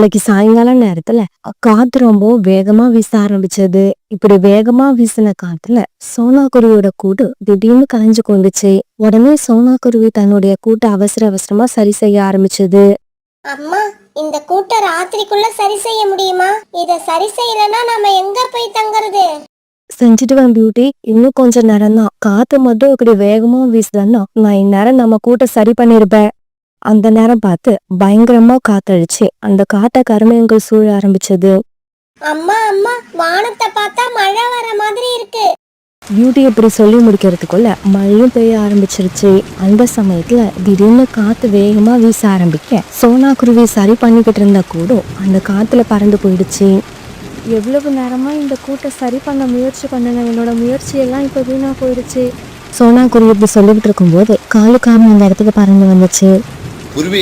அன்னைக்கு சாயங்கால நேரத்துல காத்து ரொம்ப வேகமா வீச ஆரம்பிச்சது. இப்படி வேகமா வீசின காத்துல சோனா குருவியோட கூடு திடீர்னு கலைஞ்சு கொண்டுச்சு. உடனே சோனா குருவி தன்னுடைய கூட்டை அவசர அவசரமா சரி செய்ய ஆரம்பிச்சது. அம்மா, இந்த கூட்டை ராத்திரிக்குள்ள சரி செய்ய முடியுமா? இத சரி செய்யலன்னா நாம எங்க போய் தங்குறது? செஞ்சுடுவேன் பியூட்டி, இன்னும் கொஞ்ச நேரம் தான். காத்து மட்டும் இப்படி வேகமா வீசுதன்னா நான் இந்நேரம் நம்ம கூட்டை சரி பண்ணிருப்பேன். அந்த நேரம் பார்த்து பயங்கரமா காத்தடிச்சு அந்த காட்டை கருமேகங்கள் சூழ ஆரம்பிச்சது. அம்மா அம்மா, வானத்தை பார்த்தா மழை வர மாதிரி இருக்கு. பியூட்டி இப்படி சொல்லி முடிக்கிறதுக்குள்ள மழையும் பெய்ய ஆரம்பிச்சிருச்சு. அந்த சமயத்துல திடீர்னு காத்து வேகமா வீச ஆரம்பிக்க சோனா குருவி சரி பண்ணிக்கிட்டு இருந்த கூடும் அந்த காத்துல பறந்து போயிடுச்சு. எவ்வளவு நேரமா இந்த கூட்டை சரி பண்ண முயற்சி பண்ணன, என்னோட முயற்சியெல்லாம் இப்ப வீணா போயிடுச்சு. சோனா குருவி இப்படி சொல்லிக்கிட்டு இருக்கும்போது காலுக்காம அந்த இடத்துக்கு பறந்து வந்துச்சு. குருவி,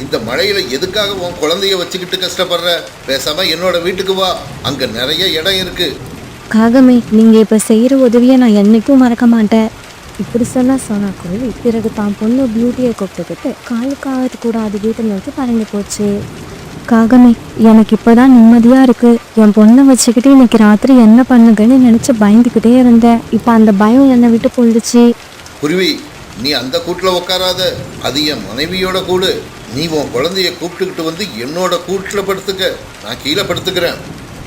இந்த மழையில எதுக்காக உன் குழந்தைய வச்சுக்கிட்டு கஷ்டப்படுற? பேசாம என்னோட வீட்டுக்கு வா, அங்க நிறைய இடம் இருக்கு. காகமே, நீங்க இப்ப செய்யற உதவியை நான் என்னைக்கும் மறக்க மாட்டேன். இப்படி சொன்னா சோனா குருவி பிறகு தான் பொண்ணு பியூட்டியை கூப்பிட்டுக்கிட்டு காலுக்காவது கூட அது வீட்டை நோக்கி பறந்து போச்சு. காகமே, எனக்கு இப்பதான் நிம்மதியா இருக்கு. என் பொண்ணை வச்சுக்கிட்டு இன்னைக்கு ராத்திரி என்ன பண்ணுங்கன்னு நினைச்சு பயந்துக்கிட்டே இருந்தேன். இப்ப அந்த பயம் என்னை விட்டு போயிடுச்சு. குருவி, நீ அந்த கூட்டுல உட்காராத, அது என் மனைவியோட கூடு. நீ உன் குழந்தைய கூப்பிட்டுக்கிட்டு வந்து என்னோட கூட்டுல படுத்துக்க, நான் கீழே படுத்துக்கிறேன்.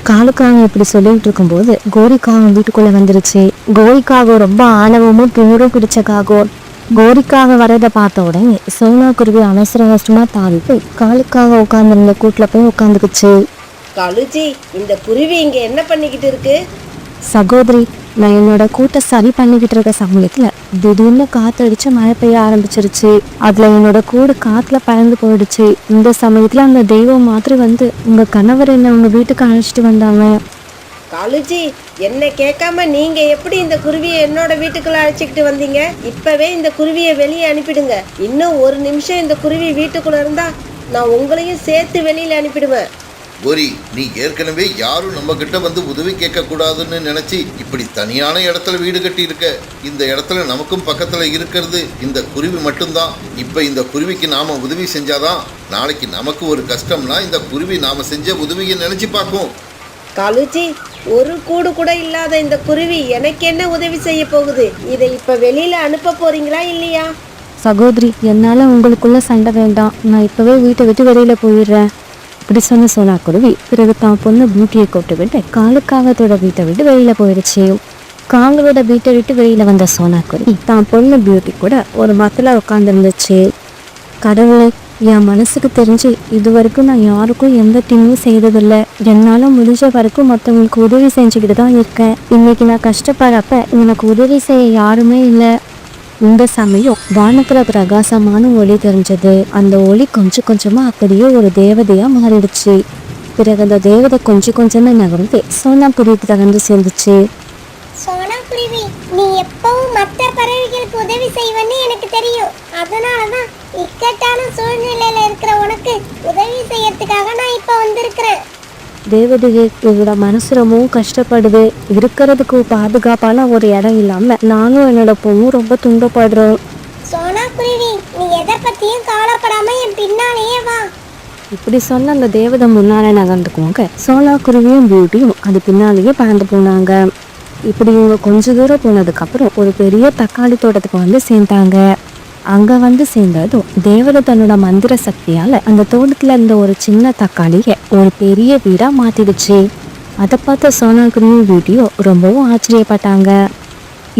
காலுக்காக இப்படி சொல்லிட்டு இருக்கும்போது கோரிக்காக வீட்டுக்குள்ள வந்துருச்சு. கோரிக்காக ரொம்ப ஆணவமும் திமிரும் பிடிச்ச காகம். கோரிக்காக வரதை பார்த்த உடனே சோனா குருவி அவசர அவசரமா தாவி போய் காலுக்காக உட்காந்துருந்த கூட்டுல போய் உட்காந்துக்குச்சு. காலுஜி, இந்த குருவி இங்க என்ன பண்ணிக்கிட்டு இருக்கு? சகோதரி, நான் என்னோட கூட்டை சரி பண்ணிக்கிட்டு இருக்க சமயத்துல திடீர்னு காத்தடிச்சு மழை பெய்ய ஆரம்பிச்சிருச்சு. அதுல என்னோட கூடு காத்துல பறந்து போயிடுச்சு. இந்த சமயத்துல அந்த தெய்வம் மாதிரி வந்து உங்க கணவர் என்ன உங்க வீட்டுக்கு அழைச்சிட்டு வந்தாங்க. காலுஜி, என்ன கேட்காம நீங்க எப்படி இந்த குருவியை என்னோட வீட்டுக்குள்ள அழைச்சிக்கிட்டு வந்தீங்க? இப்பவே இந்த குருவியை வெளியே அனுப்பிடுங்க. இன்னும் ஒரு நிமிஷம் இந்த குருவி வீட்டுக்குள்ள இருந்தா நான் உங்களையும் சேர்த்து வெளியில அனுப்பிடுவேன். கோரி, நீ ஏற்கனவே யாரும் நம்ம கிட்ட வந்து உதவி கேட்க கூடாதுன்னு நினைச்சு இப்படி தனியான இடத்துல வீடு கட்டி இருக்க. இந்த இடத்துல நமக்கும் பக்கத்துல இருக்கிறது இந்த குருவி மட்டும்தான். இப்ப இந்த குருவிக்கு நாம உதவி செஞ்சாதான் நாளைக்கு நமக்கு ஒரு கஷ்டம்னா இந்த குருவி நாம செஞ்ச உதவியை நினைச்சு பார்க்கும். காலுஜி, ஒரு கூடு கூட இல்லாத இந்த குருவி எனக்கு என்ன உதவி செய்ய போகுது? இதை இப்ப வெளியில அனுப்ப போறீங்களா இல்லையா? சகோதரி, என்னால உங்களுக்குள்ள சண்டை வேண்டாம். நான் இப்பவே வீட்டை விட்டு வெளியில போயிடுறேன். இப்படி சொன்ன சோனா குருவி பிறகு தான் பொண்ணு பியூட்டியை கூப்பிட்டுக்கிட்டு காலுக்காகத்தோட வீட்டை விட்டு வெளியில போயிடுச்சு. காங்களோட வீட்டை விட்டு வெளியில வந்த சோனா குருவி தான் பொண்ணு பியூட்டி கூட ஒரு மரத்துல உட்காந்துருந்துச்சு. கடவுளை, என் மனசுக்கு தெரிஞ்சு இது வரைக்கும் நான் யாருக்கும் எந்த தீங்கும் செய்ததில்லை. என்னால முடிஞ்ச வரைக்கும் மற்றவங்களுக்கு உதவி செஞ்சுக்கிட்டு தான் இருக்கேன். இன்னைக்கு நான் கஷ்டப்படுறப்ப எனக்கு உதவி செய்ய யாருமே இல்லை. இந்த சமயம் வானத்துல பிரகாசமான ஒளி தெரிஞ்சது. அந்த ஒளி கொஞ்சம் கொஞ்சமா அப்படியே ஒரு தேவதையா மாறிடுச்சு. பிறகு அந்த தேவதை கொஞ்சம் கொஞ்சமா நகர்ந்து சோனா குருவிக்கு தகர்ந்து சேர்ந்துச்சு. சோனா குருவி, நீ எப்பவும் மற்ற பறவைகளுக்கு உதவி செய்வன்னு எனக்கு தெரியும். அதனாலதான் இக்கட்டான சூழ்நிலையில இருக்கிற உனக்கு உதவி செய்யறதுக்காக நான் இப்ப வந்திருக்கிறேன். தேவதையே, என்னோட மனசு ரொம்பவும் கஷ்டப்படுது. இருக்கிறதுக்கு பாதுகாப்பான ஒரு இடம் இல்லாம நானும் என்னோட பொண்ணும் ரொம்ப துன்பப்படுறோம். சோனா குருவி, நீ எதை பத்தியும் கவலைப்படாம என் பின்னாலேயே வா. இப்படி சொன்ன அந்த தேவதை முன்னாலே நகர்ந்துக்குவாங்க. சோனா குருவியும் பியூட்டியும் அது பின்னாலேயே பறந்து போனாங்க. இப்படி இவங்க கொஞ்ச தூரம் போனதுக்கு அப்புறம் ஒரு பெரிய தக்காளி தோட்டத்துக்கு வந்து சேர்ந்தாங்க. அங்க வந்து சேர்ந்ததும் தேவதை தன்னோட மந்திர சக்தியால அந்த தோட்டத்துல இருந்த ஒரு சின்ன தக்காளிய ஒரு பெரிய வீடா மாத்திடுச்சு. அதை பார்த்த சோனா குருவி வீடியோ ரொம்பவும் ஆச்சரியப்பட்டாங்க.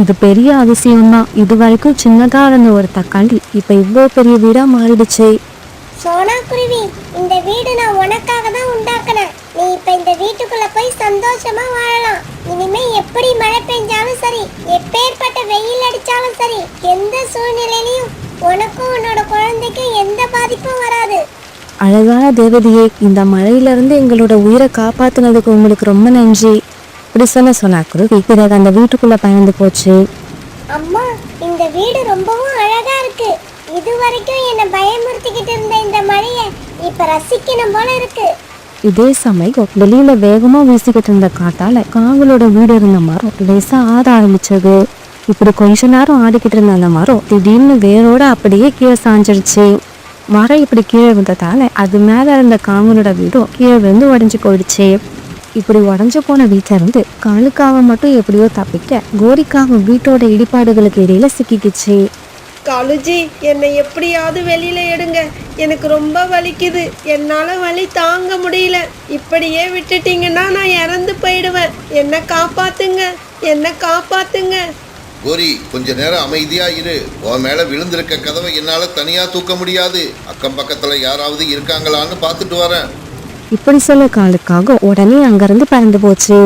இது பெரிய அதிசயம்தான். இது வரைக்கும் சின்னதா இருந்த ஒரு தக்காளி இப்ப இவ்வளவு பெரிய வீடா மாறிடுச்சு. சோனா குருவி, இந்த வீடு நான் உனக்காக தான் உண்டாக்குனேன். நீ இப்ப இந்த வீட்டுக்குள்ள போய் சந்தோஷமா வாழலாம். இனிமே எப்படி மழை பெஞ்சாலும் சரி, எப்பேற்பட்ட வெயில் அடிச்சாலும் சரி, எந்த சூழ்நிலையிலையும் உனக்கும் உன்னோட குழந்தைக்கும் எந்த பாதிப்பும் வராது. அழகான தேவதையே, இந்த மழையில இருந்து எங்களோட உயிரை காப்பாத்தினதுக்கு உங்களுக்கு ரொம்ப நன்றி. இப்படி சொன்ன குருவி பிறகு அந்த வீட்டுக்குள்ள பயந்து போச்சு. அம்மா, இந்த வீடு ரொம்பவும் அழகா இருக்கு. இது வரைக்கும் என்ன பயமுறுத்திக்கிட்டு இருந்த இந்த மழையை இப்ப ரசிக்கணும் போல இருக்கு. இதே சமயம் வெளியில வேகமா வீசிக்கிட்டு இருந்த காத்தால காங்களோட வீடு இருந்த மரம் லேசா ஆட ஆரம்பிச்சது. இப்படி கொஞ்ச நேரம் ஆடிக்கிட்டு இருந்த அந்த மரம் திடீர்னு வேரோட அப்படியே கீழே சாஞ்சிடுச்சு. மரம் இப்படி கீழே விழுந்ததால அது மேல இருந்த காமனோட வீடும் கீழே விழுந்து உடஞ்சு போயிடுச்சு. இப்படி உடஞ்சு போன வீட்டுல இருந்து காலுக்காக மட்டும் எப்படியோ தப்பிக்க கோரிக்காக வீட்டோட இடிபாடுகளுக்கு இடையில சிக்கிக்கிச்சு. காலுஜி, என்னை எப்படியாவது வெளியில எடுங்க, எனக்கு ரொம்ப வலிக்குது, என்னால வலி தாங்க முடியல. இப்படியே விட்டுட்டீங்கன்னா நான் இறந்து போயிடுவேன். என்ன காப்பாத்துங்க, என்ன காப்பாத்துங்க. கோரி, கொஞ்ச நேரம் அமைதியா இரு. உன் மேல விழுந்திருக்க கதவை என்னால தனியா தூக்க முடியாது. அக்கம் பக்கத்துல யாராவது இருக்காங்களான்னு பார்த்துட்டு வரேன். இப்படி சொல்ல காலுக்காக உடனே அங்கிருந்து பறந்து போச்சு.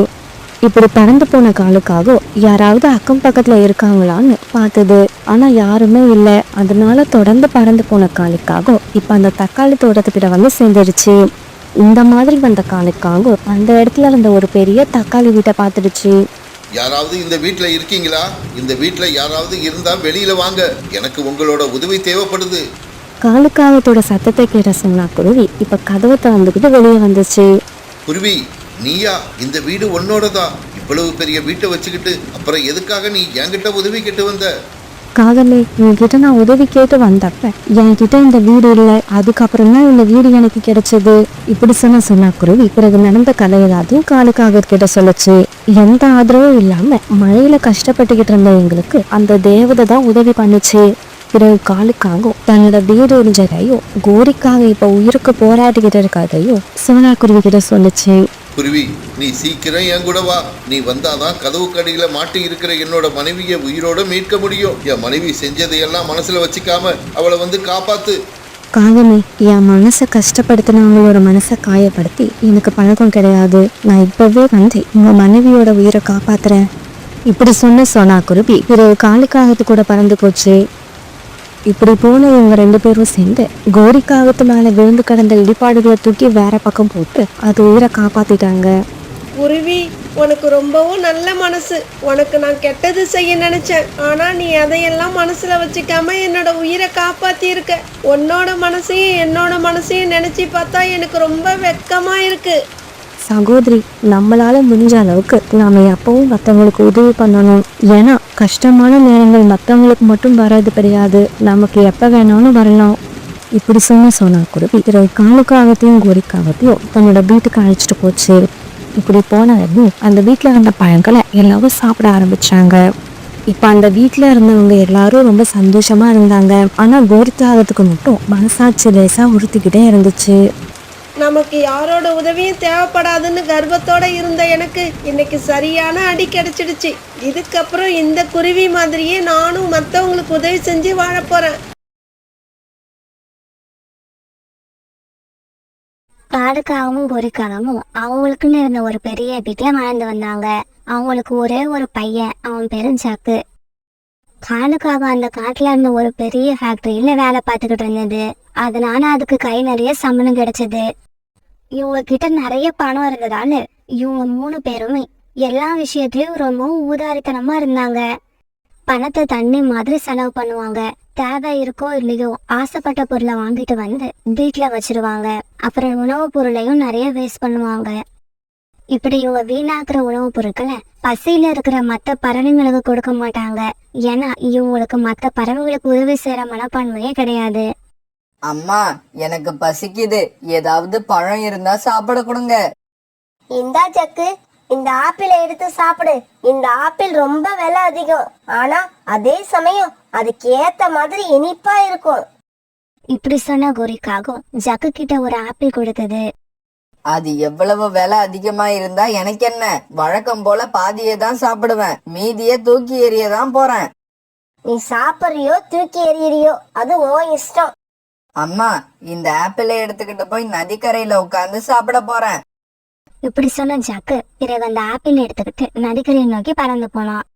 இப்படி பறந்து போன காலுக்காக யாராவது அக்கம் பக்கத்துல இருக்காங்களான்னு பார்த்தது. ஆனா யாருமே இல்லை. அதனால தொடர்ந்து பறந்து போன காலுக்காக இப்ப அந்த தக்காளி தோட்டத்துக்கிட்ட வந்து சேர்ந்துடுச்சு. இந்த மாதிரி வந்த காலுக்காக அந்த இடத்துல இருந்த ஒரு பெரிய தக்காளி வீட்டை பார்த்துடுச்சு. யாராவது இந்த வீட்டுல இருக்கீங்களா? இந்த வீட்டுல யாராவது இருந்தா வெளியில வாங்க. எனக்கு உங்களோட உதவி தேவைப்படுது. காலுக்காகத்தோட சத்தத்தை கேட்ட சோனா குருவி இப்ப கதவை திறந்துக்கிட்டு வெளியே வந்துச்சு. குருவி, நீயா? இந்த வீடு உன்னோடதா? இவ்வளவு பெரிய வீட்டை வச்சுக்கிட்டு அப்புறம் எதுக்காக நீ என்கிட்ட உதவி கேட்டு வந்த? காகமே, உன்கிட்ட நான் உதவி கேட்டு வந்தப்ப என்கிட்ட இந்த வீடு இல்லை, அதுக்கப்புறம் தான் இந்த வீடு எனக்கு கிடைச்சது. இப்படி சொன்னா குருவி பிறகு நடந்த கதை எல்லாத்தையும் காலுக்காக கிட்ட சொல்லுச்சு. எந்த ஆதரவும் இல்லாம மழையில கஷ்டப்பட்டுக்கிட்டு இருந்த எங்களுக்கு அந்த தேவதை தான் உதவி பண்ணுச்சு. பிறகு காலுக்காக தன்னோட வீடு எரிஞ்சதையும் கோரிக்காக இப்ப உயிருக்கு போராடிக்கிட்டு இருக்காதையும் சோனா குருவி கிட்ட சொல்லுச்சு. குருவி, நீ சீக்கிரம் என் கூட வா. நீ வந்தாதான் கதவு கடியில மாட்டி இருக்கிற என்னோட மனைவியை உயிரோட மீட்க முடியும். என் மனைவி செஞ்சதையெல்லாம் மனசுல வச்சுக்காம அவளை வந்து காப்பாத்து. காகமே, என் மனசை கஷ்டப்படுத்தினவங்களோட மனசை காயப்படுத்தி எனக்கு பழக்கம் கிடையாது. நான் இப்பவே வந்து உங்க மனைவியோட உயிரை காப்பாத்துறேன். இப்படி சொன்ன சோனா குருவி பிறகு காலுக்காகத்து கூட பறந்து போச்சு. இப்படி போன இவங்க 2 பேரும் சேர்ந்து கோரிக்காகத்து மேல விழுந்து கிடந்த இடிபாடுகளை தூக்கி வேற பக்கம் போட்டு அது உயிரை காப்பாத்திட்டாங்க. குருவி, உனக்கு ரொம்பவும் நல்ல மனசு. உனக்கு நான் கெட்டது செய்ய நினைச்சேன், ஆனா நீ அதையெல்லாம் மனசுல வச்சுக்காம என்னோட உயிரை காப்பாத்தி இருக்க. உன்னோட மனசையும் என்னோட மனசையும் நினைச்சு பார்த்தா எனக்கு ரொம்ப வெட்கமா இருக்கு. சகோதரி, நம்மளால முடிஞ்ச அளவுக்கு நாம எப்பவும் மற்றவங்களுக்கு உதவி பண்ணணும். ஏன்னா கஷ்டமான நேரங்கள் மற்றவங்களுக்கு மட்டும் வராது கிடையாது, நமக்கு எப்ப வேணாலும் வரலாம். இப்படி சொன்ன சோனா குருவி பிறகு காலுக்காகத்தையும் கோரிக்காகத்தையும் தன்னோட வீட்டுக்கு அழைச்சிட்டு போச்சு. இப்படி போனதும் அந்த வீட்டுல இருந்த பழங்களை எல்லாரும் சாப்பிட ஆரம்பிச்சாங்க. இப்ப அந்த வீட்டுல இருந்தவங்க எல்லாரும் ரொம்ப சந்தோஷமா இருந்தாங்க. ஆனா கோரிக்காகத்துக்கு மட்டும் மனசாட்சி லேசா உறுத்திக்கிட்டே இருந்துச்சு. நமக்கு யாரோட உதவியும் தேவைப்படாதுன்னு கர்வத்தோட இருந்த எனக்கு இன்னைக்கு சரியான அடி கிடைச்சிடுச்சு. இதுக்கப்புறம் இந்த குருவி மாதிரியே நானும் மற்றவங்களுக்கு உதவி செஞ்சு வாழ போறேன். காலுக்காகவும் கோரிக்காகவும் அவங்களுக்குன்னு இருந்த ஒரு பெரிய வீட்டுல வாழ்ந்து வந்தாங்க. அவங்களுக்கு ஒரே ஒரு பையன், அவன் பேரு ஜக்கு. காலுக்காக அந்த காட்டுல இருந்த ஒரு பெரிய ஃபேக்டரியில வேலை பார்த்துக்கிட்டு இருந்தது. அதனால அதுக்கு கை நிறைய சம்பளம் கிடைச்சது. இவங்க கிட்ட நிறைய பணம் இருந்ததால இவங்க 3 பேருமே எல்லா விஷயத்திலயும் ரொம்பவும் ஊதாரித்தனமா இருந்தாங்க. பணத்தை தண்ணி மாதிரி செலவு பண்ணுவாங்க. தேவை இருக்கோ இல்லையோ ஆசைப்பட்ட பொருளை வாங்கிட்டு வந்து வீட்டுல வச்சிருவாங்க. அப்புறம் உணவு பொருளையும் நிறைய வேஸ்ட் பண்ணுவாங்க. இப்படி இவங்க வீணாக்குற உணவு பொருட்களை பசியில இருக்கிற மற்ற பறவைங்களுக்கு கொடுக்க மாட்டாங்க. ஏன்னா இவங்களுக்கு மற்ற பறவைகளுக்கு உதவி செய்யற மனப்பான்மையே கிடையாது. அம்மா, எனக்கு பசிக்குது, ஏதாவது பழம் இருந்தா சாப்பிட கொடுங்க. இந்தா ஜக்கு, இந்த ஆப்பிளை எடுத்து சாப்பிடு. இந்த ஆப்பிள் ரொம்ப விலை அதிகம், ஆனா அதே சமயம் அதுக்கு ஏத்த மாதிரி இனிப்பா இருக்கும். இப்படி சொன்ன கோரிக்காகவும் ஜக்கு கிட்ட ஒரு ஆப்பிள் கொடுத்தது. அது எவ்வளவு விலை அதிகமா இருந்தா எனக்கு என்ன? வழக்கம் போல பாதியை தான் சாப்பிடுவேன், மீதிய தூக்கி எறிய தான் போறேன். நீ சாப்பிடுறியோ தூக்கி எறியறியோ அது உன் இஷ்டம். அம்மா, இந்த ஆப்பிளை எடுத்துக்கிட்டு போய் நதிக்கரையில உட்கார்ந்து சாப்பிட போறேன். இப்படி சொன்ன ஜக்கு பிறகு அந்த ஆப்பிள் எடுத்துக்கிட்டு நதிக்கரையை நோக்கி பறந்து போனான்.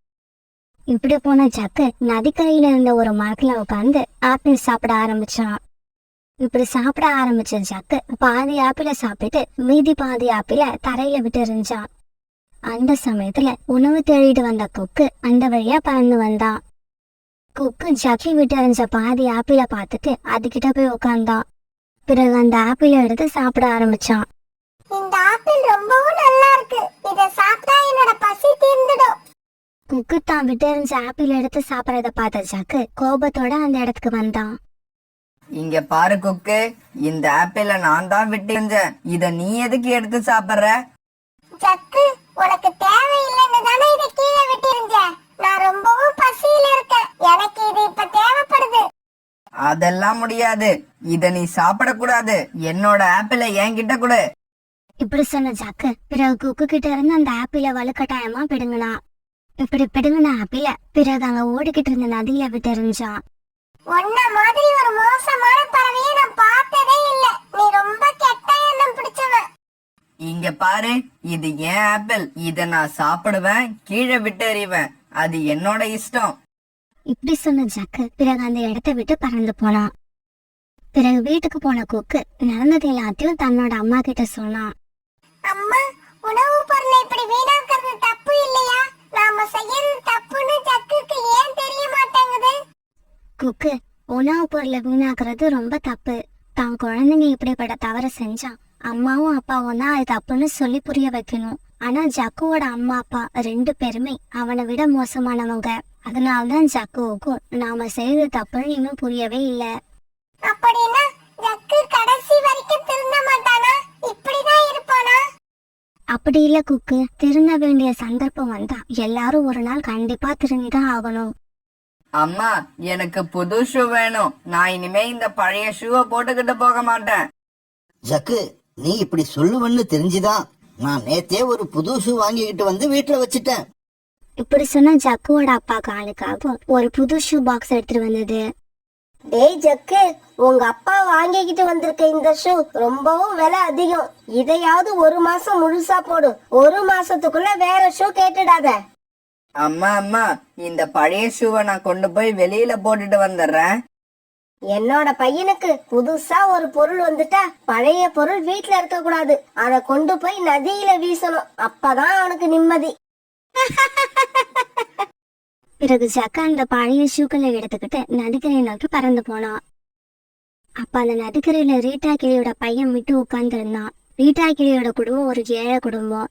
இப்படி போன ஜக்கு நதிக்கரையில இருந்த ஒரு மரத்துல உட்கார்ந்து ஆப்பிள் சாப்பிட ஆரம்பிச்சான். இப்படி சாப்பிட ஆரம்பிச்ச ஜக்கு பாதி ஆப்பிள சாப்பிட்டு மீதி பாதி ஆப்பிள தரையில விட்டு எறிஞ்சான். அந்த சமயத்துல உணவு தேடிட்டு வந்த கொக்கு அந்த வழியா பறந்து வந்தான். கொக்கு ஜக்கி விட்டு எறிஞ்ச பாதி ஆப்பிள பார்த்துட்டு அதுகிட்ட போய் உட்கார்ந்தான். பிறகு அந்த ஆப்பிள எடுத்து சாப்பிட ஆரம்பிச்சான். இந்த ஆப்பிள் ரொம்பவும் நல்லா இருக்கு, இத சாப்பிட்டா என்னோட பசி தீர்ந்துடும். கொக்கு தான் விட்டு எறிஞ்ச ஆப்பிள் எடுத்து சாப்பிடறத பார்த்த ஜக்கு கோபத்தோட அந்த இடத்துக்கு வந்தான். இங்க பாரு குக்கு, இந்த ஆப்பிள நான் தான் விட்டுருந்தேன். இத நீ எதுக்கு எடுத்து சாப்பிடுற? ஜக்கு, உனக்கு தேவையில்லைன்னு தானே இதை கீழே விட்டிருந்த. நான் ரொம்பவும் பசியில இருக்கேன். எனக்கு இது இப்ப தேவைப்படுது. அதெல்லாம் முடியாது. இத நீ சாப்பிடக்கூடாது. என்னோட ஆப்பிள என்கிட்ட கொடு. இப்படி சொன்ன ஜக்கு பிறகு குக்கு கிட்ட இருந்து அந்த ஆப்பிள வலுக்கட்டாயமா பிடுங்கினா. இப்படி பிடுங்கின ஆப்பிள பிறகு அங்க ஓடிக்கிட்டு இருந்த நதியில விட்டு எறிஞ்சான். உன்ன மாதிரி ஒரு மோசமான பறவையை நான் பார்த்ததே இல்ல. நீ ரொம்ப கெட்ட எண்ணம் பிடிச்சவன். இங்க பாரு, இது என் ஆப்பிள். இத நான் சாப்பிடுவேன், கீழே விட்டு எறிவேன். அது என்னோட இஷ்டம். இப்படி சொன்ன ஜக்கு பிறகு அந்த இடத்தை விட்டு பறந்து போனான். பிறகு வீட்டுக்கு போன குக்கு நடந்தது எல்லாத்தையும் தன்னோட அம்மா கிட்ட சொன்னான். அம்மா, உணவு பொருளை இப்படி வீணாக்குறது தப்பு இல்லையா? நாம செய்யறது தப்புன்னு ஜக்குக்கு ஏன் தெரிய மாட்டேங்குது? குக்கு, உணவு பொருளை வீணாக்குறது ரொம்ப தப்பு. தான் குழந்தைங்க இப்படிப்பட்ட தவறு செஞ்சா அம்மாவும் அப்பாவும் தான் அது தப்புன்னு சொல்லி புரிய வைக்கணும். ஆனா ஜக்குவோட அம்மா அப்பா 2 பேருமே அவனை விட மோசமானவங்க. அதனால்தான் ஜக்குவுக்கும் நாம செய்யறது தப்புன்னு இன்னும் புரியவே இல்லை. அப்படின்னா ஜக்கு கடைசி வரைக்கும் திருந்த மாட்டானா? இப்படிதான் இருப்பானா? அப்படி இல்ல குக்கு, திருந்த வேண்டிய சந்தர்ப்பம் வந்தா எல்லாரும் ஒரு நாள் கண்டிப்பா திருந்திதான் ஆகணும். அம்மா, எனக்கு புது ஷூ வேணும். நான் இனிமே இந்த பழைய ஷூவை போட்டுக்கிட்டு போக மாட்டேன். ஜக்கு, நீ இப்படி சொல்லுவன்னு தெரிஞ்சுதான் நான் நேத்தே ஒரு புது ஷூ வாங்கிக்கிட்டு வந்து வீட்டுல வச்சுட்டேன். இப்படி சொன்ன ஜக்குவோட அப்பா காலுக்காக ஒரு புது ஷூ பாக்ஸ் எடுத்துட்டு வந்தது. டேய் ஜக்கு, உங்க அப்பா வாங்கிக்கிட்டு வந்திருக்க இந்த ஷூ ரொம்பவும் விலை அதிகம். இதையாவது 1 மாசம் முழுசா போடு. 1 மாசத்துக்குள்ள வேற ஷூ கேட்டுடாத. அம்மா அம்மா, இந்த பழைய ஷூவை நான் கொண்டு போய் வெளியில போட்டுட்டு வந்துடுறேன். என்னோட பையனுக்கு புதுசா ஒரு பொருள் வந்துட்டா பழைய பொருள் வீட்ல இருக்க கூடாது. அத கொண்டு போய் நதியில வீசணும். அப்பதான் அவனுக்கு நிம்மதி. பிறகு ஜக்கு அந்த பழைய ஷூக்களை எடுத்துக்கிட்டு நதிக்கரை நோக்கி பறந்து போனான். அப்ப அந்த நதிக்கரையில ரீட்டா கிளியோட பையன் விட்டு உட்கார்ந்து இருந்தான். ரீட்டா கிளியோட குடும்பம் ஒரு ஏழை குடும்பம்.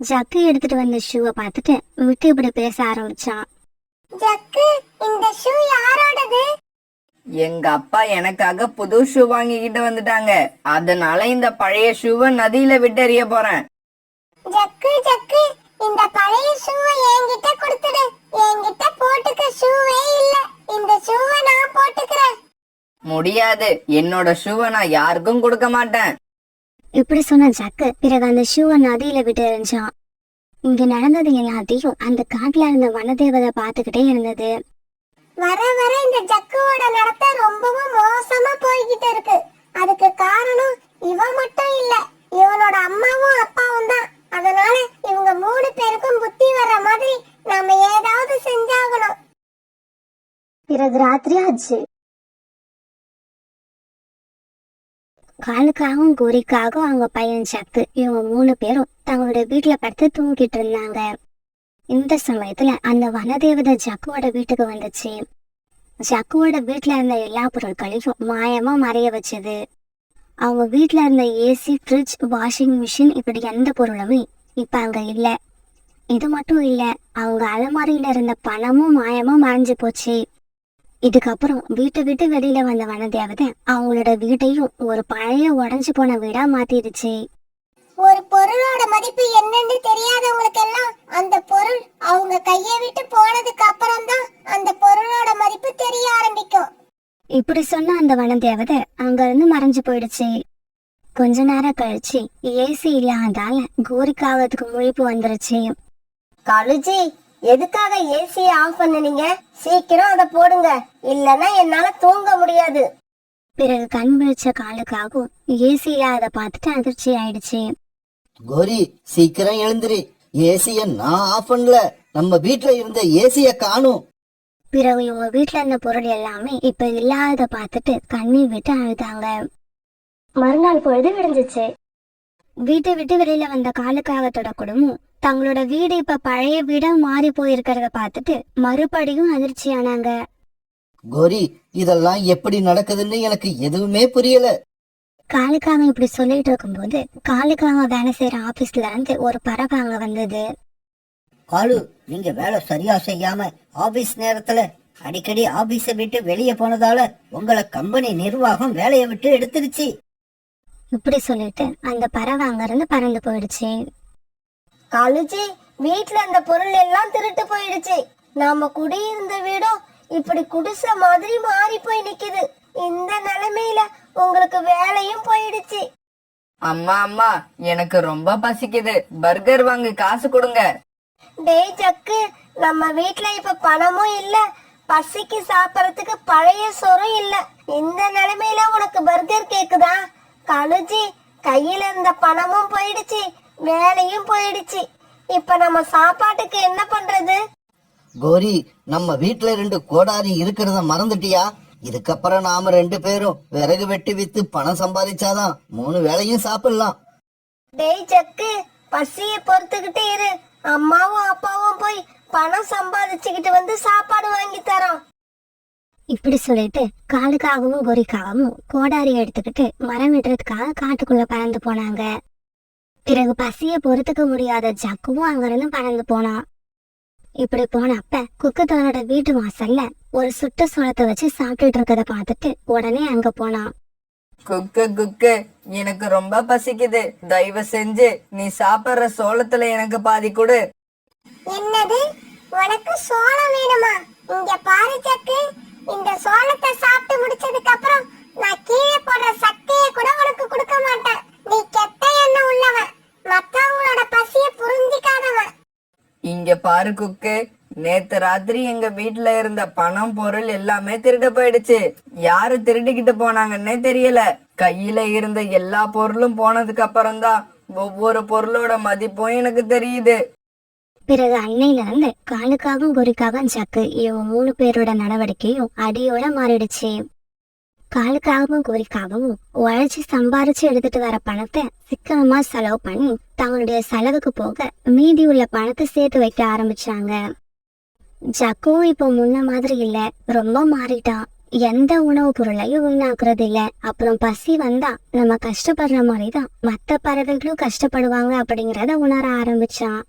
ஜக்கு எடுத்துட்டு வந்த ஷூவை பார்த்துட்டு விட்டு இப்படி பேச ஆரம்பிச்சான். ஜக்கு, இந்த ஷூ யாரோடது? எங்க அப்பா எனக்காக புது ஷூ வாங்கிக்கிட்டு வந்துட்டாங்க. அதனால இந்த பழைய ஷூவை நதியில விட்டு எறிய போறேன். ஜக்கு ஜக்கு, இந்த பழைய ஷூவை என்கிட்ட கொடுத்துடு. என்கிட்ட போட்டுக்க ஷூவே இல்ல. இந்த ஷூவை நான் போட்டுக்கிறேன். முடியாது, என்னோட ஷூவை நான் யாருக்கும் கொடுக்க மாட்டேன். இப்படி சொன்ன ஜக்கு பிறகு அந்த ஷூவை நதியில விட்டு எறிஞ்சான். இங்க நடந்தது எல்லாத்தையும் அந்த காட்டுல இருந்த வனதேவதை பார்த்துக்கிட்டே இருந்தது. வர வர இந்த ஜக்குவோட நடத்தை ரொம்பவும் மோசமா போய்கிட்டு இருக்கு. அதுக்கு காரணம் இவன் மட்டும் இல்ல, இவனோட அம்மாவும் அப்பாவும் தான். அதனால இவங்க 3 பேருக்கும் புத்தி வர்ற மாதிரி நாம ஏதாவது செஞ்சாகணும். பிறகு ராத்திரி ஆச்சு. காலுக்காகவும் கோரிக்காகவும் அவங்க பையன் ஜக்கு இவங்க 3 பேரும் தங்களோட வீட்டுல படுத்து தூங்கிட்டு இருந்தாங்க. இந்த சமயத்துல அந்த வனதேவதை ஜக்குவோட வீட்டுக்கு வந்துச்சு. ஜக்குவோட வீட்டுல இருந்த எல்லா பொருட்களையும் மாயமா மறைய வச்சது. அவங்க வீட்டுல இருந்த ஏசி, ஃப்ரிட்ஜ், வாஷிங் மிஷின் இப்படி எந்த பொருளுமே இப்ப அங்க இல்ல. இது மட்டும் இல்ல, அவங்க அலமாரியில இருந்த பணமும் மாயமா மறைஞ்சு போச்சு. இதுக்கப்புறம் வீட்டை விட்டு வெளியில வந்த வனதேவதை அவங்களோட வீட்டையும் ஒரு பழைய உடைஞ்சு போன வீடா மாத்திடுச்சு. ஒரு பொருளோட மதிப்பு என்னன்னு தெரியாதவங்களுக்கு எல்லாம் அந்த பொருள் அவங்க கையை விட்டு போனதுக்கு அப்புறம் தான் அந்த பொருளோட மதிப்பு தெரிய ஆரம்பிக்கும். இப்படி சொன்ன அந்த வனதேவதை அங்க இருந்து மறைஞ்சு போயிடுச்சு. கொஞ்ச நேரம் கழிச்சு ஏசி இல்லாதால கோரிக்காகத்துக்கு முழிப்பு வந்துருச்சு. கழுஜி, எதுக்காக ஏசியை ஆஃப் பண்ணுனீங்க? சீக்கிரம் அதை போடுங்க, இல்லன்னா என்னால தூங்க முடியாது. பிறகு கண் விழிச்ச காலுக்காகவும் ஏசி இல்லாத பார்த்துட்டு அதிர்ச்சி ஆயிடுச்சு. கோரி, சீக்கிரம் எழுந்திரி. ஏசிய நான் ஆஃப் பண்ணல. நம்ம வீட்டுல இருந்த ஏசிய காணும். பிறகு இவங்க வீட்டுல இருந்த பொருள் எல்லாமே இப்ப இல்லாத பார்த்துட்டு கண்ணீர் விட்டு அழுதாங்க. மறுநாள் பொழுது விடிஞ்சிச்சு. வீட்டை விட்டு வெளியில வந்த காலுக்காகத்தோட குடும்பம் தங்களோட வீடு இப்ப பழைய வீடா மாறி போயிருக்கிறத பார்த்துட்டு மறுபடியும் அதிர்ச்சியானாங்க. கோரி, இதெல்லாம் எப்படி நடக்குதுன்னு எனக்கு எதுவுமே புரியல. காலுக்காக இப்படி சொல்லிட்டு இருக்கும்போது காலுக்காக வேலை செய்யற ஆபீஸ்ல இருந்து ஒரு பறவை அங்க வந்தது. காலு, நீங்க வேலை சரியா செய்யாம ஆபீஸ் நேரத்துல அடிக்கடி ஆபீஸை விட்டு வெளியே போனதால உங்களை கம்பெனி நிர்வாகம் வேலையை விட்டு எடுத்துருச்சு. இப்படி சொல்லிட்டு அந்த பறவை அங்கிருந்து பறந்து போயிடுச்சு. காலுஜி, வீட்டுல அந்த பொருள் எல்லாம் திருட்டு போயிடுச்சு. நாம குடியிருந்த வீடும் இப்படி குடிசை மாதிரி மாறி போய் நிக்குது. இந்த நிலைமையில உங்களுக்கு வேலையும் போயிடுச்சு. அம்மா அம்மா, எனக்கு ரொம்ப பசிக்குது, பர்கர் வாங்க காசு கொடுங்க. டேய் ஜக்கு, நம்ம வீட்ல இப்ப பணமும் இல்ல, பசிக்கு சாப்பிடறதுக்கு பழைய சோறும் இல்ல. இந்த நிலைமையில உனக்கு பர்கர் கேக்குதா? காலுஜி, கையில இருந்த பணமும் போயிடுச்சு, வேலையும் போயிடுச்சு. இப்ப நம்ம சாப்பாட்டுக்கு என்ன பண்றது? கோரி, நம்ம வீட்டுல 2 கோடாரி இருக்கிறத மறந்துட்டியா? இதுக்கப்புறம் நாம 2 பேரும் விறகு வெட்டி வித்து பணம் சம்பாதிச்சாதான் 3 வேளையும் சாப்பிடலாம். டேய் ஜக்கு, பசிய பொறுத்துக்கிட்டே இரு. அம்மாவும் அப்பாவும் போய் பணம் சம்பாதிச்சுக்கிட்டு வந்து சாப்பாடு வாங்கி தரோம். இப்படி சொல்லிட்டு காலுக்காகவும் கோரிக்காகவும் கோடாரி எடுத்துக்கிட்டு மரம் வெட்டுறதுக்காக காட்டுக்குள்ள பறந்து போனாங்க. பிறகு பசிய பொறுத்துக்க முடியாத ஜக்குவும் அங்கிருந்து பறந்து போனான். இப்படி போனப்ப குக்கு தன்னோட வீட்டு வாசல்ல ஒரு சுட்ட சோளத்தை வச்சு சாப்பிட்டுட்டு இருக்கத பார்த்துட்டு உடனே அங்க போனான். குக்கு குக்கு, எனக்கு ரொம்ப பசிக்குது, தயவு செஞ்சு நீ சாப்பிடுற சோளத்துல எனக்கு பாதி கொடு. என்னது, உனக்கு சோளம் வேணுமா? இங்க பாரு ஜக்கு, இந்த சோளத்தை சாப்பிட்டு முடிச்சதுக்கு அப்புறம் நான் கீழே போடுற சக்கைய கூட உனக்கு கொடுக்க மாட்டேன். நீ கெட்ட எண்ணம் உள்ளவன், மத்தவங்களோட பசிய புரிஞ்சிக்காதவன். இங்க பாரு குக்கு, நேத்து ராத்திரி எங்க வீட்டுல இருந்த பணம் பொருள் எல்லாமே திருட போயிடுச்சு. யாரு திருடிக்கிட்டு போனாங்கன்னே தெரியல. கையில இருந்த எல்லா பொருளும் போனதுக்கு அப்புறம் தான் ஒவ்வொரு பொருளோட மதிப்பும் எனக்கு தெரியுது. பிறகு அன்னையில இருந்து காலுக்காகவும் குறிக்காகவும் ஜக்கு இவங்க 3 பேரோட நடவடிக்கையும் அடியோட மாறிடுச்சு. காலுக்காகவும் குறிக்காகவும் உழைச்சி சம்பாரிச்சு எடுத்துட்டு வர பணத்தை சிக்கனமா செலவு பண்ணி தங்களுடைய செலவுக்கு போக மீதி உள்ள பணத்தை சேர்த்து வைக்க ஆரம்பிச்சாங்க. ஜக்கும் இப்போ முன்ன மாதிரி இல்ல, ரொம்ப மாறிட்டான். எந்த உணவு பொருளையும் வீணாக்குறது இல்ல. அப்புறம் பசி வந்தா நம்ம கஷ்டப்படுற மாதிரிதான் மத்த பறவைகளும் கஷ்டப்படுவாங்க அப்படிங்கறத உணர ஆரம்பிச்சான்.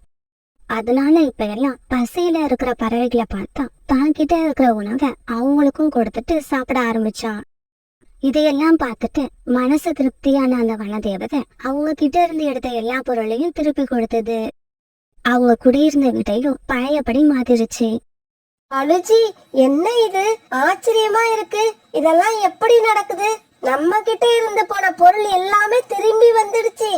அதனால இப்ப எல்லாம் பசியில இருக்கிற பறவைகளை பார்த்தா தான்கிட்ட இருக்கிற உணவை அவங்களுக்கும் கொடுத்துட்டு சாப்பிட ஆரம்பிச்சான். இதையெல்லாம் பார்த்துட்டு மனசு திருப்தியான அந்த வனதேவதை அவங்க கிட்ட இருந்து எடுத்த எல்லா பொருளையும் திருப்பி கொடுத்தது. அவங்க குடியிருந்த வீட்டையும் பழையபடி மாத்திருச்சு. அழுஜி, என்ன இது ஆச்சரியமா இருக்கு. இதெல்லாம் எப்படி நடக்குது? நம்ம கிட்ட இருந்து போன பொருள் எல்லாமே திரும்பி வந்துடுச்சு.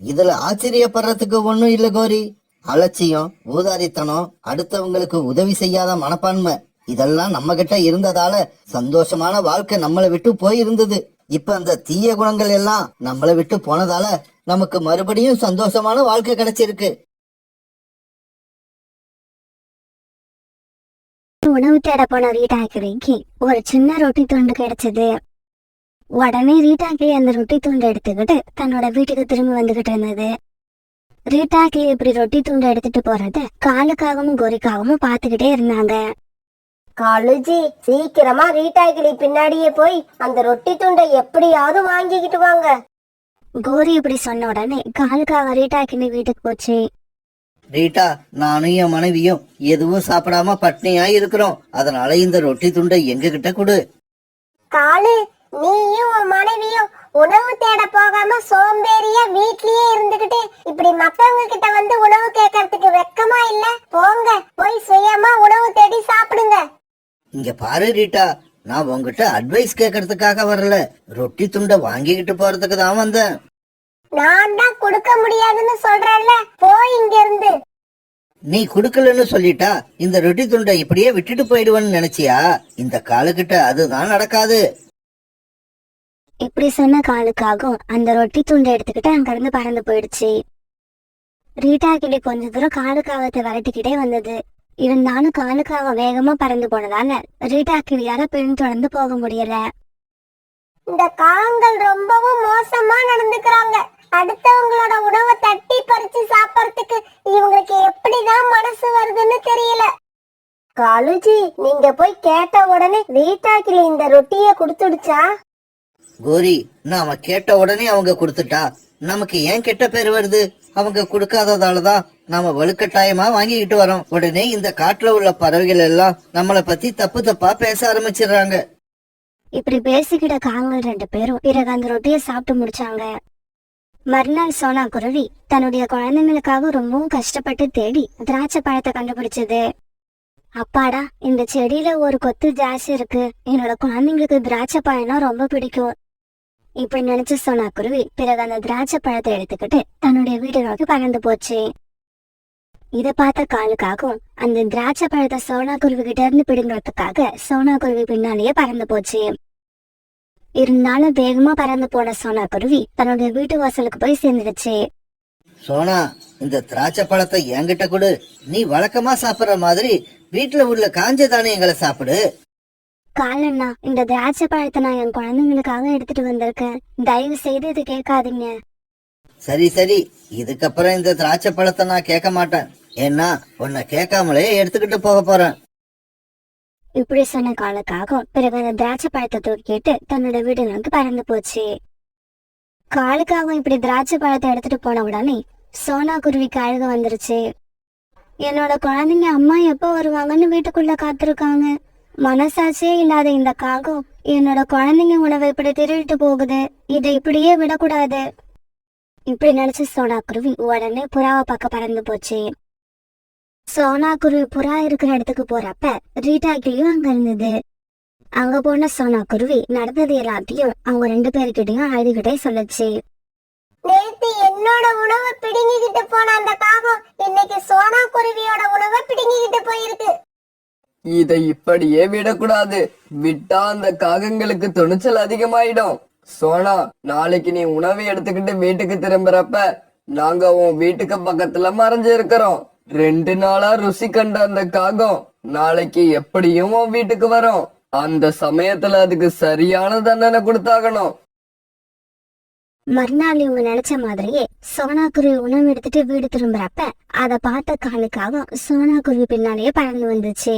இதுல ஆச்சரியப்படுறதுக்கு ஒண்ணும் இல்ல கோரி. அலட்சியம், ஊதாரித்தனம், அடுத்தவங்களுக்கு உதவி செய்யாத மனப்பான்மை இதெல்லாம் நம்ம கிட்ட இருந்ததால சந்தோஷமான வாழ்க்கை நம்மளை விட்டு போயிருந்தது. இப்ப அந்த தீய குணங்கள் எல்லாம் நம்மளை விட்டு போனதால நமக்கு மறுபடியும் சந்தோஷமான வாழ்க்கை கிடைச்சிருக்கு. உணவு தேட போன ரீட்டாக்கிளிக்கு ஒரு சின்ன ரொட்டி துண்டு கிடைச்சது. உடனே ரீட்டாக்கிளி அந்த ரொட்டி துண்டை எடுத்துக்கிட்டு தன்னோட வீட்டுக்கு திரும்பி வந்துகிட்டு இருந்தது. ரீட்டாக்கிளி இப்படி ரொட்டி துண்டை எடுத்துட்டு போறத காலுக்காகவும் கோரிக்காகவும் பாத்துக்கிட்டே இருந்தாங்க. காலுஜி, சீக்கிரமா ரீட்டாக்கிளி பின்னாடியே போய் அந்த ரொட்டி துண்டை எப்படியாவது வாங்கிக்கிட்டு வாங்க. கோரி இப்படி சொன்ன உடனே காலுக்காக ரீட்டாக்கிளி வீட்டுக்கு போச்சு. ரீட்டா, நானும் என் மனைவியும் எதுவும் சாப்பிடாம பட்னியா இருக்கிறோம். அதனால இந்த ரொட்டி துண்டை எங்க கிட்ட கொடு. காலு, நீயும் உன் மனைவியும் உணவு தேட போகாம சோம்பேறியா வீட்லயே இருந்துகிட்டு இப்படி மத்தவங்க கிட்ட வந்து உணவு கேட்கறதுக்கு வெக்கமா இல்ல? போங்க, போய் சுயமா உணவு தேடி சாப்பிடுங்க. இங்க பாரு ரீட்டா, நான் உங்ககிட்ட அட்வைஸ் கேட்கறதுக்காக வரல, ரொட்டி துண்டை வாங்கிக்கிட்டு போறதுக்கு தான் வந்தேன். நான் தான் கொடுக்க முடியாதுன்னு சொல்றேன்ல, போய் இங்க இருந்து. நீ குடுக்கலன்னு சொல்லிட்டா இந்த ரொட்டி துண்டை இப்படியே விட்டுட்டு போயிடுவேன்னு நினைச்சியா? இந்த காலுகிட்ட அதுதான் நடக்காது. இப்படி சொன்ன காலுக்காகவும் அந்த ரொட்டி துண்டை எடுத்துக்கிட்டு அங்கிருந்து பறந்து போயிடுச்சு. ரீட்டா கிளி கொஞ்ச தூரம் காலுக்காகத்தை விரட்டிக்கிட்டே வந்தது. இருந்தாலும் காலுக்காக வேகமா பறந்து போனதால ரீட்டா கிளியால பின்தொடர்ந்து போக முடியல. இந்த காகங்கள் ரொம்பவும் மோசமா நடந்துக்கிறாங்க. அடுத்தவங்களோட உணவை தட்டி பறிச்சு சாப்பிடறதுக்கு இவங்களுக்கு எப்படிதான் மனசு வருதுன்னு தெரியல. காலுஜி, நீங்க போய் கேட்ட உடனே ரீட்டா கிளி இந்த ரொட்டிய குடுத்துடுச்சா? கோரி, நாம கேட்ட உடனே அவங்க கொடுத்துட்டா நமக்கு ஏன் கெட்ட பேர் வருது? அவங்க கொடுக்காததாலதான் நாம வலுக்கட்டாயமா வாங்கிக்கிட்டு வரோம். உடனே இந்த காட்டுல உள்ள பறவைகள் எல்லாம் நம்மளை பத்தி தப்பு தப்பா பேச ஆரம்பிச்சிடுறாங்க. இப்படி பேசிக்கிட்ட காங்கள் 2 பேரும் பிறகு அந்த ரொட்டியை சாப்பிட்டு முடிச்சாங்க. மறுநாள் சோனா குருவி தன்னுடைய குழந்தைங்களுக்காக ரொம்பவும் கஷ்டப்பட்டு தேடி திராட்சை பழத்தை கண்டுபிடிச்சது. அப்பாடா, இந்த செடியில ஒரு கொத்து திராட்சை இருக்கு, என்னோட குழந்தைங்களுக்கு திராட்சை பழம்னா ரொம்ப பிடிக்கும். இப்படி நினைச்சு சோனா குருவி பிறகு அந்த திராட்சை பழத்தை எடுத்துக்கிட்டு தன்னுடைய வீடு நோக்கி பறந்து போச்சு. இத பார்த்த காலுக்காகவும் அந்த திராட்சை பழத்தை சோனா குருவி கிட்ட இருந்து பிடுங்கிறதுக்காக சோனா குருவி பின்னாலேயே பறந்து போச்சு. இருந்தாலும் வேகமா பறந்து போன சோனா குருவி தன்னுடைய வீட்டு வாசலுக்கு போய் சேர்ந்துடுச்சு. சோனா, இந்த திராட்சை பழத்தை என்கிட்ட கொடு. நீ வழக்கமா சாப்பிடுற மாதிரி வீட்டுல உள்ள காஞ்ச தானியங்களை சாப்பிடு. காலண்ணா, இந்த திராட்சை பழத்தை நான் என் குழந்தைங்களுக்காக எடுத்துட்டு வந்திருக்கேன், தயவு செய்து இது கேட்காதீங்க. சரி சரி, இதுக்கப்புறம் இந்த திராட்சை பழத்தை நான் கேட்க மாட்டேன். ஏன்னா உன்னை கேட்காமலே எடுத்துக்கிட்டு போக போறேன். இப்படி சொன்ன காலுக்காகவும் பிறகு அந்த திராட்சை பழத்தை தூக்கிட்டு தன்னோட வீடு நோக்கி பறந்து போச்சு. காலுக்காகவும் இப்படி திராட்சை பழத்தை எடுத்துட்டு போன உடனே சோனா குருவிக்கு அழுக வந்துருச்சு. என்னோட குழந்தைங்க அம்மா எப்ப வருவாங்கன்னு வீட்டுக்குள்ள காத்திருக்காங்க. மனசாட்சியே இல்லாத இந்த காகம் என்னோட குழந்தைங்க உணவை இப்படி திருடிட்டு போகுது, இதை இப்படியே விடக்கூடாது. இப்படி நினைச்சு சோனா குருவி உடனே புறாவை பக்கம் பறந்து போச்சு. சோனா குருவி புறா இருக்கிற இடத்துக்கு போறப்ப ரீட்டா கிளியும் அங்க இருந்தது. அங்க போன சோனா குருவி நடந்தது எல்லாத்தையும் அவங்க 2 பேருக்கிட்டையும் அழுதுகிட்டே சொல்லுச்சு. நேத்து என்னோட உணவை பிடுங்கிக்கிட்டு போன அந்த காகம் இன்னைக்கு சோனா குருவியோட உணவை பிடுங்கிக்கிட்டு போயிருக்கு. இதை இப்படியே விடக்கூடாது. விட்டா அந்த காகங்களுக்கு துணிச்சல் அதிகமாயிடும். சோனா, நாளைக்கு நீ உணவை எடுத்துக்கிட்டு வீட்டுக்கு திரும்புறப்ப நாங்க உன் வீட்டுக்கு பக்கத்துல மறைஞ்சு இருக்கிறோம். 2 நாளா ருசி கண்ட அந்த காகம் நாளைக்கு எப்படியும் உன் வீட்டுக்கு வரும். அந்த சமயத்துல அதுக்கு சரியான தண்டனை கொடுத்தாகணும். மறுநாள் இவங்க நினைச்ச மாதிரியே சோனா குருவி உணவு எடுத்துட்டு வீடு திரும்புறப்ப அதை பார்த்த காலுக்காகவும் சோனா குருவி பின்னாலேயே பறந்து வந்துச்சு.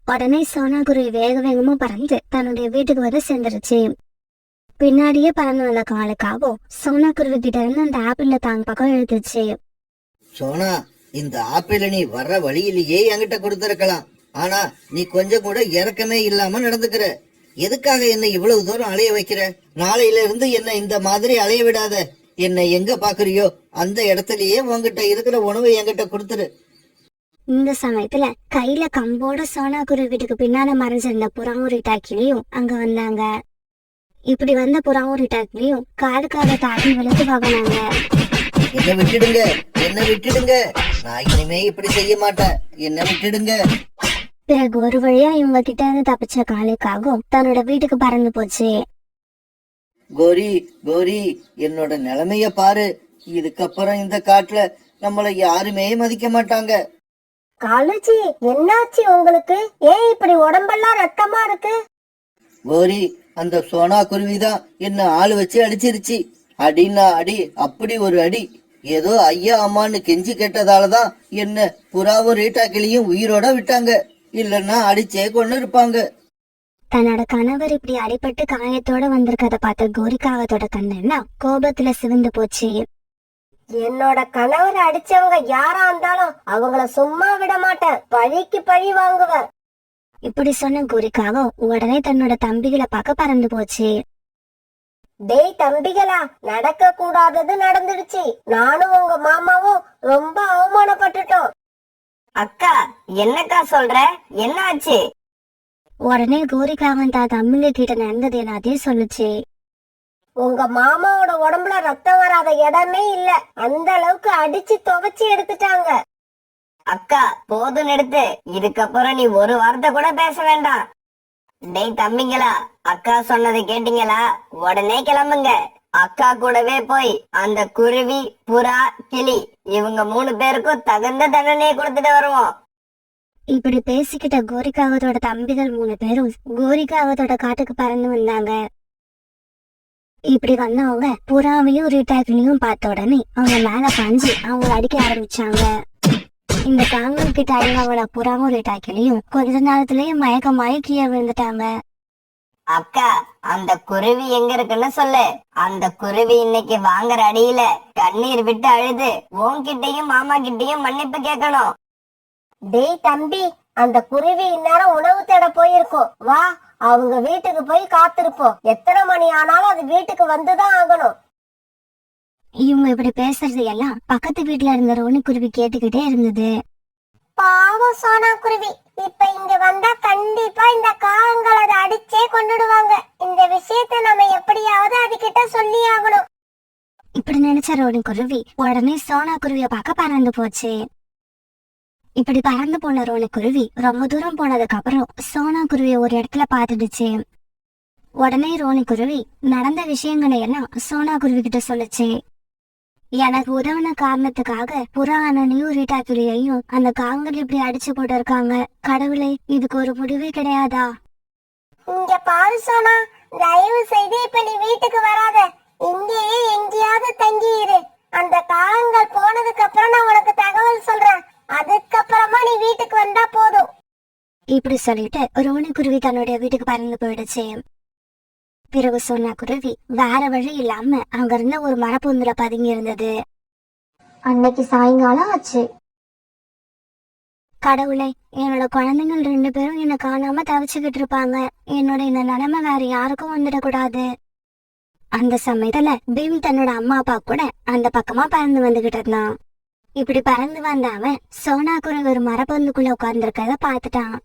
உடனே சோனா குருவி வேக வேகமா பறந்து தன்னுடைய வீட்டுக்கு வந்து சேர்ந்துருச்சு. பின்னாடியே பறந்து வந்த காலுக்காகவும் சோனா குருவி கிட்ட இருந்து அந்த ஆப்பிள்ல தாங்க பக்கம் எழுத்துச்சு. சோனா, இந்த ஆப்பிள நீ வர்ற வழியிலேயே என்கிட்ட கொடுத்திருக்கலாம். ஆனா நீ கொஞ்சம் கூட இறக்கமே இல்லாம நடந்துக்கிற. எதுக்காக என்ன இவ்வளவு தூரம் அலைய வைக்கிற? நாளையில இருந்து என்ன இந்த மாதிரி அலைய விடாத. என்னை எங்க பாக்குறியோ அந்த இடத்துலயே உங்ககிட்ட இருக்கிற உணவை என்கிட்ட கொடுத்துரு. இந்த சமயத்துல கையில கம்போட சோனா குருவி வீட்டுக்கு பின்னால மறைஞ்சிருந்த புறாவும் ரிட்டாக்கிலையும் அங்க வந்தாங்க. இப்படி வந்த புறாவும் ரிட்டாக்கிலையும் காலுக்காக தாட்டி விழுத்து வாங்கினாங்க. என்ன விட்டுடுங்க, என்ன விட்டுடுங்க. நான் இனிமே இப்படி செய்ய மாட்டேன். என்ன விட்டுடுங்க. பிறகு ஒரு வழியா இவங்க கிட்ட இருந்து தப்பிச்ச காலுக்காகவும் தன்னோட வீட்டுக்கு பறந்து போச்சு. கோரி கோரி, என்னோட நிலைமைய பாரு. இதுக்கப்புறம் இந்த காட்டுல நம்மள யாருமே மதிக்க மாட்டாங்க. காலுஜி, என்னாச்சு உங்களுக்கு? ஏன் இப்படி உடம்பெல்லாம் ரத்தமா இருக்கு? கோரி, அந்த சோனா குருவிதான் என்ன ஆளு வச்சு அடிச்சிருச்சு. அடின்னா அடி, அப்படி ஒரு அடி. ஏதோ ஐயா அம்மான்னு கெஞ்சி கேட்டதாலதான் என்ன புறாவும் ரீட்டா கிளியும் உயிரோட விட்டாங்க. இல்லன்னா அடிச்சே கொண்டு இருப்பாங்க. தன்னோட கணவர் இப்படி அடிபட்டு காயத்தோட வந்திருக்கத பார்த்த கோரிக்காகத்தோட கண்ணெல்லாம் கோபத்துல சிவந்து போச்சு. என்னோட கணவர் அடிச்சவங்க யாரா இருந்தாலும் அவங்கள சும்மா விட மாட்டேன், பழிக்கு பழி வாங்குவேன். இப்படி சொன்ன கோரிக்காக உடனே தன்னோட தம்பிகளை பார்க்க பறந்து போச்சு. டேய் தம்பிகளா, நடக்க கூடாதது நடந்துடுச்சு. நானும் உங்க மாமாவும் ரொம்ப அவமானப்பட்டுட்டோம். அக்கா, என்னக்கா சொல்ற? என்ன ஆச்சு? உடனே கோரிக்காவன் தான் தம்பிங்க கிட்ட நடந்தது எல்லாத்தையும் சொல்லுச்சு. உங்க மாமாவோட உடம்புல ரத்தம் வராத இடமே இல்ல, அந்த அளவுக்கு அடிச்சு துவைச்சு எடுத்துட்டாங்க. அக்கா, போதும் நிறுத்து. இதுக்கப்புறம் நீ ஒரு வார்த்தை கூட பேச வேண்டாம். டேய் தம்பிங்களா, அக்கா சொன்னதை கேட்டீங்களா? உடனே கிளம்புங்க. அக்கா கூடவே போய் அந்த குருவி, புறா, கிளி இவங்க 3 பேருக்கும் தகுந்த தண்டனையை கொடுத்துட்டு வருவோம். இப்படி பேசிக்கிட்ட கோரிக்காவத்தோட தம்பிகள் 3 பேரும் கோரிக்காவத்தோட காட்டுக்கு பறந்து வந்தாங்க. இப்படி வந்தவங்க புறாவையும் ரீட்டாக்கிலையும் பார்த்த உடனே அவங்க மேல பாஞ்சு அவங்கள அடிக்க ஆரம்பிச்சாங்க. இந்த காங்கல் கிட்ட அடிவாங்கள புறாவும் ரீட்டாக்கிலையும் கொஞ்ச நேரத்திலேயே மயக்கமாயி கீழே விழுந்துட்டாங்க. அக்கா, அந்த குருவி எங்க இருக்குன்னு சொல்லு. அந்த குருவி இன்னைக்கு வாங்குற அடியில கண்ணீர் விட்டு அழுது உன்கிட்டயும் மாமா கிட்டயும் மன்னிப்பு கேட்கணும். டேய் தம்பி, அந்த குருவி இந்நேரம் உணவு தேட போயிருக்கோம். வா, அவங்க வீட்டுக்கு போய் காத்திருப்போம். எத்தனை மணி ஆனாலும் அது வீட்டுக்கு வந்துதான் ஆகணும். இவங்க இப்படி பேசுறது எல்லாம் பக்கத்து வீட்டுல இருந்த ரோனி குருவி கேட்டுக்கிட்டே இருந்தது. பாவம் சோனா குருவி, இப்ப இங்க வந்தா கண்டிப்பா இந்த காகங்கள் அதை அடிச்சே கொண்டுடுவாங்க. இந்த விஷயத்தை நம்ம எப்படியாவது அதுகிட்ட சொல்லி ஆகணும். இப்படி நினைச்ச ரோனி குருவி உடனே சோனா குருவிய பார்க்க பறந்து போச்சு. இப்படி பறந்து போன ரோனி குருவி ரொம்ப தூரம் போனதுக்கு அப்புறம் சோனா குருவிய ஒரு இடத்துல பாத்துடுச்சு. உடனே ரோனி குருவி நடந்த விஷயங்களை எல்லாம் சோனா குருவி கிட்ட சொல்லுச்சு. எனக்கு உதவின காரணத்துக்காக புறா அண்ணனையும் ரீட்டா துளியையும் அந்த காகங்கள் இப்படி அடிச்சு போட்டு இருக்காங்க. கடவுளே, இதுக்கு ஒரு முடிவே கிடையாதா? இங்க பாரு சோனா, தயவு செய்து இப்ப நீ வீட்டுக்கு வராத. இங்கேயே எங்கேயாவது தங்கி இரு. அந்த காகங்கள் போனதுக்கு அப்புறம் நான் உனக்கு தகவல் சொல்றேன். அதுக்கப்புறமா நீ வீட்டுக்கு வந்தா போதும். இப்படி சொல்லிட்டு ரோனி குருவி தன்னுடைய வீட்டுக்கு பறந்து போயிடுச்சு. பிறகு சோனா குருவி வேற வழி இல்லாம அங்க இருந்த ஒரு மரப்பொந்துல பதுங்கி இருந்தது. அன்னைக்கு சாயங்காலம் ஆச்சு. கடவுளே, என்னோட குழந்தைகள் 2 பேரும் என்ன காணாம தவிச்சுக்கிட்டு இருப்பாங்க. என்னோட இந்த நிலைமை வேற யாருக்கும் வந்துடக்கூடாது. அந்த சமயத்துல பீம் தன்னோட அம்மா அப்பா கூட அந்த பக்கமா பறந்து வந்துகிட்டு இருந்தான். இப்படி பறந்து வந்த அவன் சோனா குருவி ஒரு மரப்பொந்துக்குள்ள உட்கார்ந்துருக்கத பாத்துட்டான்.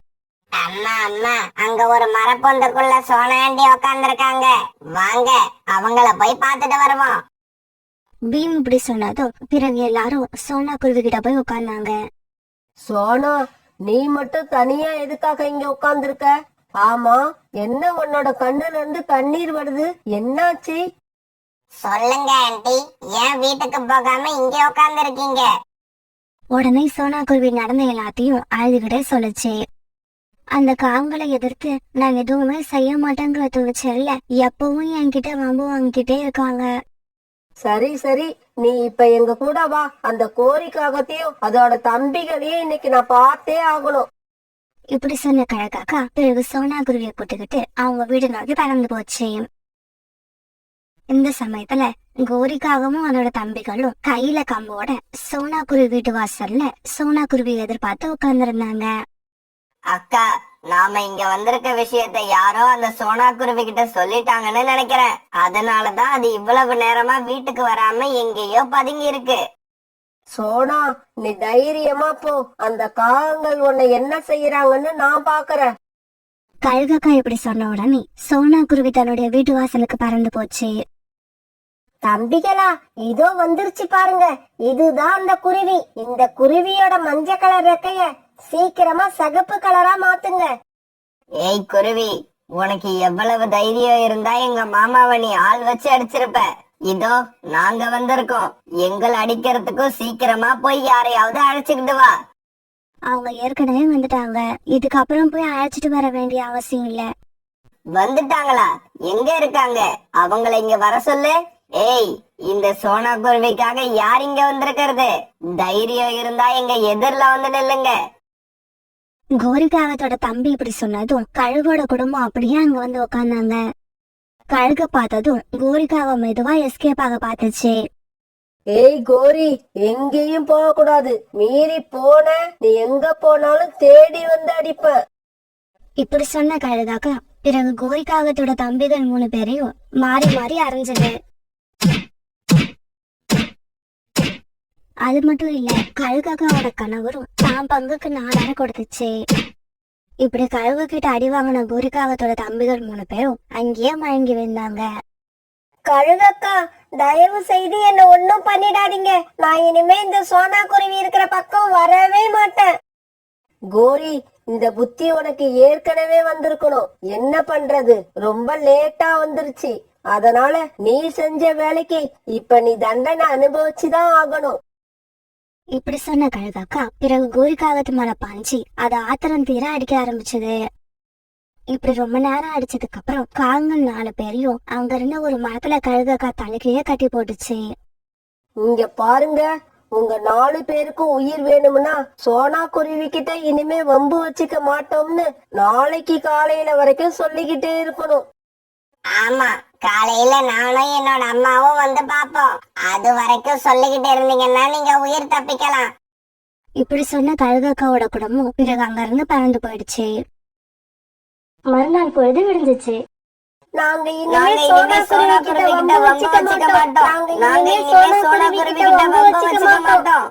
அம்மா அம்மா, அங்க ஒரு மரப்பொந்துக்குள்ள சோனாண்டி உக்காந்துருக்காங்க. வாங்க, அவங்கள போய் பார்த்துட்டு வருவோம். பீம் இப்படி சொன்னதும் பிறகு எல்லாரும் சோனா குருவி கிட்ட போய் உட்கார்ந்தாங்க. சோனா, நீ மட்டும் தனியா எதுக்காக இங்க உட்கார்ந்துருக்க? ஆமா, என்ன உன்னோட கண்ணுல இருந்து கண்ணீர் வருது? என்னாச்சு? சொல்லுங்க ஆண்டி, ஏன் வீட்டுக்கு போகாம இங்க உட்கார்ந்து இருக்கீங்க? உடனே சோனா குருவி நடந்த எல்லாத்தையும் அழுதுகிட்டே சொல்லுச்சு. அந்த காகங்களை எதிர்த்து நான் எதுவுமே செய்ய மாட்டேங்கிற துணிச்சல்ல எப்பவும் என்கிட்ட வம்பு வாங்கிக்கிட்டே இருக்காங்க. சரி சரி, நீ இப்ப எங்க கூட வா. அந்த கோரிக்காகத்தையும் அதோட தம்பிகளையும் இன்னைக்கு நான் பார்த்தே ஆகணும். இப்படி சொன்ன கழகாக்கா பிறகு சோனா குருவியை கூட்டுக்கிட்டு அவங்க வீடு நோக்கி பறந்து போச்சு. இந்த சமயத்துல கோரிக்காகவும் அதோட தம்பிகளும் கையில கம்போட சோனா குருவி வீட்டு வாசல்ல சோனா குருவி எதிர்பார்த்து உட்கார்ந்துருந்தாங்க. அக்கா, நாம இங்க வந்திருக்க விஷயத்த யாரோ அந்த சோனா குருவி கிட்ட சொல்லிட்டாங்கன்னு நினைக்கிறேன். அதனாலதான் அது இவ்வளவு நேரமா வீட்டுக்கு வராம எங்கேயோ பதுங்கி இருக்கு. சோனா, நீ தைரியமா போ. அந்த காகங்கள் உன்னை என்ன செய்யறாங்கன்னு நான் பாக்குறேன். கழுகக்கா இப்படி சொன்ன உடனே சோனா குருவி தன்னுடைய வீட்டு வாசலுக்கு பறந்து போச்சு. தம்பிகளா, இதோ வந்துருச்சு பாருங்க. இதுதான் அந்த குருவி. இந்த குருவியோட மஞ்சள் கலர் ரெக்கைய சீக்கிரமா சிகப்பு கலரா மாத்துங்க. ஏய் குருவி, உனக்கு எவ்வளவு தைரியம் இருந்தா எங்க மாமாவை நீ ஆள் வச்சு அடிச்சிருப்ப. இதோ நாங்க வந்திருக்கோம். எங்களை அடிக்கிறதுக்கும் சீக்கிரமா போய் யாரையாவது அழைச்சுக்கிட்டு வா. அவங்க ஏற்கனவே வந்துட்டாங்க. இதுக்கப்புறம் போய் அழைச்சிட்டு வர வேண்டிய அவசியம் இல்ல. வந்துட்டாங்களா? எங்க இருக்காங்க? அவங்கள இங்க வர சொல்லு. ஏய், இந்த சோனா குருவிக்காக யார் இங்க வந்திருக்கிறது? தைரியம் இருந்தா எங்க எதிரில வந்து நில்லுங்க. கோரிக்காகத்தோட தம்பி இப்படி சொன்னதும் கழுகோட குடும்பம் அப்படியே அங்க வந்து உட்கார்ந்தாங்க. கழுக பார்த்ததும் கோரிக்காக மெதுவா எஸ்கேப் ஆக பார்த்துச்சு. ஏய் கோரி, எங்கேயும் போக கூடாது. மீறி போன நீ எங்க போனாலும் தேடி வந்து அடிப்ப. இப்படி சொன்ன கழுகாக்கா பிறகு கோரிக்காகத்தோட தம்பிகள் 3 பேரையும் மாறி மாறி அரைஞ்சது. அது மட்டும் இல்ல, கழுகாக்காவோட கணவரும் தான் பங்குக்கு 4 கொடுத்துச்சு. இப்படி கழுகு கிட்ட அடி வாங்கின கோரிக்காகத்தோட தம்பிகள் 3 பேரும் அங்கேயே மயங்கி விழுந்தாங்க. கழுகக்கா, தயவு செய்து என்ன ஒன்னும் பண்ணிடாதீங்க. நான் இனிமே இந்த சோனா குருவி இருக்கிற பக்கம் வரவே மாட்டேன். கோரி, இந்த புத்தி உனக்கு ஏற்கனவே வந்திருக்கணும். என்ன பண்றது, ரொம்ப லேட்டா வந்துருச்சு. அதனால நீ செஞ்ச வேலைக்கு இப்ப நீ தண்டனை அனுபவிச்சுதான் ஆகணும். இப்படி சொன்ன கழுகாக்கா பிறகு கோரிக்காகத்து மேல பாஞ்சி அதை ஆத்திரம் தீர அடிக்க ஆரம்பிச்சது. இப்படி ரொம்ப நேரம் அடிச்சதுக்கு அப்புறம் காகங்கள் 4 பேரையும் அங்க இருந்த ஒரு மரத்துல கழுகாக்கா தலைக்கையே கட்டி போட்டுச்சு. இங்க பாருங்க, உங்க 4 பேருக்கும் உயிர் வேணும்னா சோனா குருவி கிட்ட இனிமே வம்பு வச்சுக்க மாட்டோம்னு நாளைக்கு காலையில வரைக்கும் சொல்லிக்கிட்டே இருக்கணும். ஆமா, காலையில நானும் என்னோட அம்மாவும் வந்து பாப்போம். அது வரைக்கும் சொல்லிக்கிட்டு இருந்தீங்கன்னா நீங்க உயிர் தப்பிக்கலாம். இப்படி சொன்ன கழுகக்காவோட குடும்பம் பிறகு அங்கிருந்து பறந்து போயிடுச்சு. மறுநாள் பொழுது விடிஞ்சிச்சு. நாங்க இனிமே சோனா குருவி கிட்ட வம்பு வச்சுக்க மாட்டோம். நாங்க இனிமே சோனா குருவி கிட்ட வம்பு வச்சுக்க மாட்டோம்.